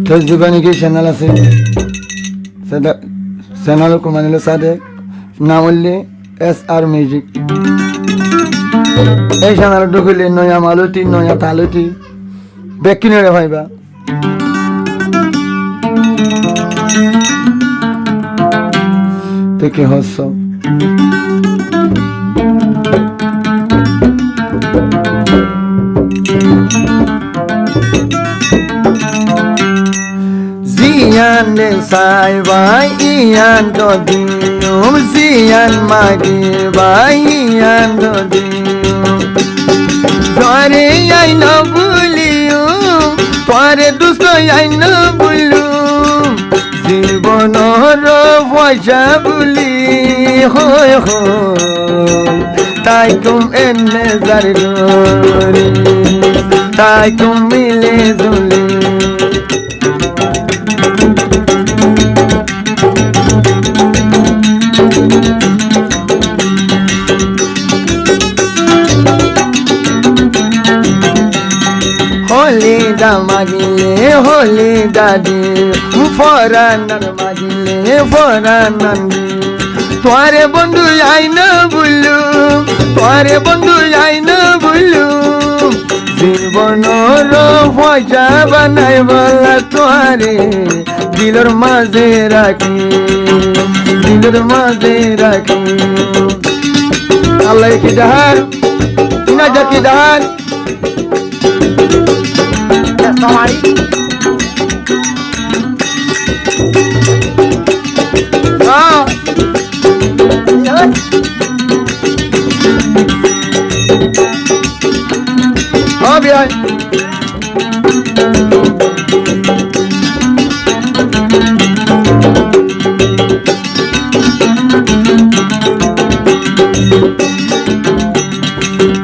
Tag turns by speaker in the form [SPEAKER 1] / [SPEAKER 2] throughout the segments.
[SPEAKER 1] ফেসবুকে নাকি চ্যানেল আছে, সেটা চ্যানেল কুমানিল সাথে নাম হলে SR মিউজিক। এই চ্যানেল ঢুকলে নয়া মালতি নয়া তালতি বেকিনে রে ভাইবা। থেকে হস্য Zian de sai vai ian do dium zian magi vai ian do dium Dore ai no buliu pare dusto ai no bulu জীবনর ভজা বুলি হয় তাই তুম এনে জারি তাই তুম মিলে জুলি হোলি দা মাগিলে হোলি দাদি ফরানার মাগিলে ফরানান্দি তোরে বন্ধু আই না বললু তোরে বন্ধু আই না বললু জীবনর ভজা বানাই বলা তোরে দিলর মাঝে রাখি দিলর মাঝে রাখি আল্লাহ কি দাহার না জাকি দাহার Bien.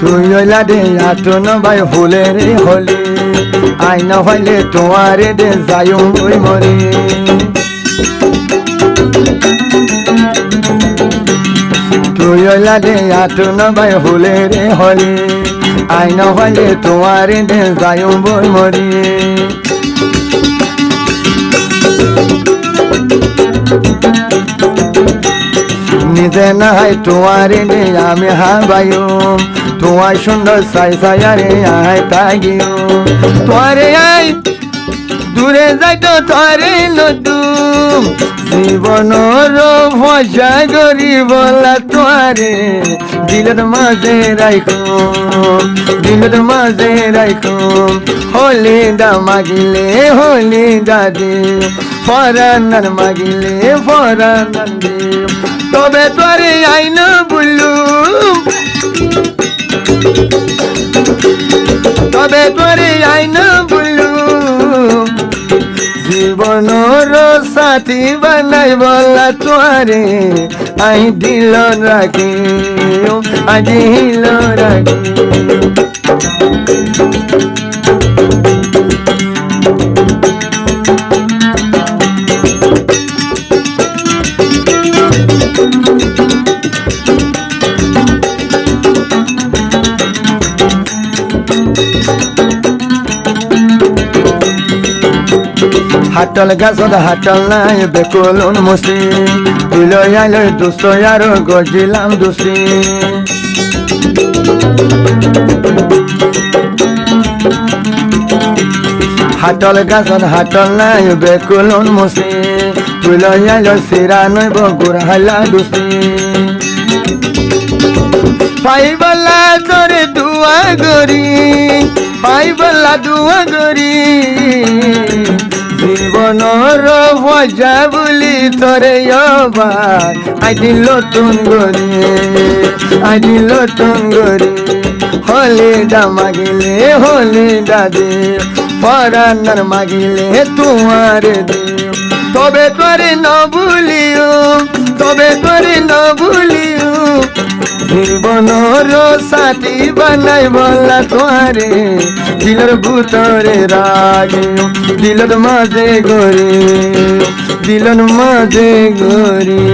[SPEAKER 1] তুই ওইলা দে আটন ভাই ফুলে রে হলি আইনা হইলে তোমারে দে যাইও ওই মরে তুই ওইলা দে আটন ভাই ফুলে রে হলি আইনা হইলে তোমারে দে যাইও বই মরি নিজে নাই তোমারে দে আমি হাবাইও তোমার সুন্দর সাই সায়ারে আই তাগিও তোরে আই দূরে যাইতো তোরে নতুন জীবনর ভজা গরি বলা তোরে দিলের মাঝে রাখো দিলের মাঝে রাখো হোলি দা মাগিলে হোলি দাদি ফরানার মাগিলে ফরানার দে তবে তোরে আইন বললু তবে তোরে আইন বললু জীবনর সাথী বানাই বলা তোরে আই দিল রাখি আজি হিল রাখি হাটল গাছত হাটল নাই বেকুলুন মুসি তুই লই আইলে দুষ্ট আর গজিলাম দুসি হাটল গাছত হাটল নাই বেকুলুন মুসি তুই লই আইলে সিরা নইব গুড়াইলা দুসি পাইবলা তোরে দুয়া গরি পাইবলা দুয়া গরি জীবনর ভজা বুলি তোরে অবাক আইটি নতুন গরি আইটি নতুন গরি হোলি দা মাগিলে হোলি দাদি ফরানার মাগিলে তোমারে দে তবে তোরে ন ভুলিও তবে তোরে ন ভুলিও জীবনর সাথী বানাই বলা তোরে দিলর ভুতরে রাগে দিলর মাঝে গরি দিলর মাঝে গরি